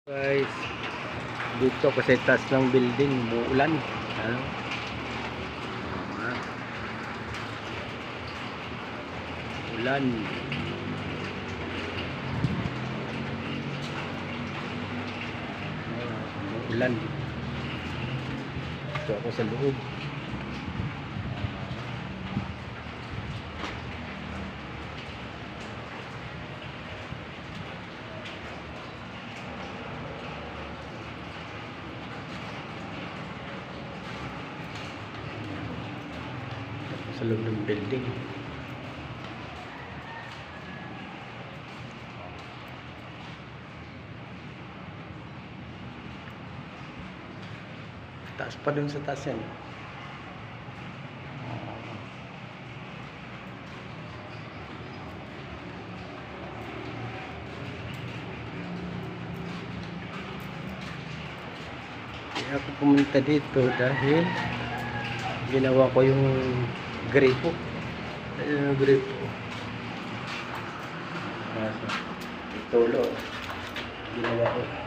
Guys, dito kasi taas ng building, umuulan. Ano? Ulan. Ulan. Ito ako sa loob. Sa loob ng building. Taas pa dun sa taas yan. Kaya ako pumunta dito dahil ginawa ko yung gripo. Ayun yung gripo. Tulo. Ginawa ko.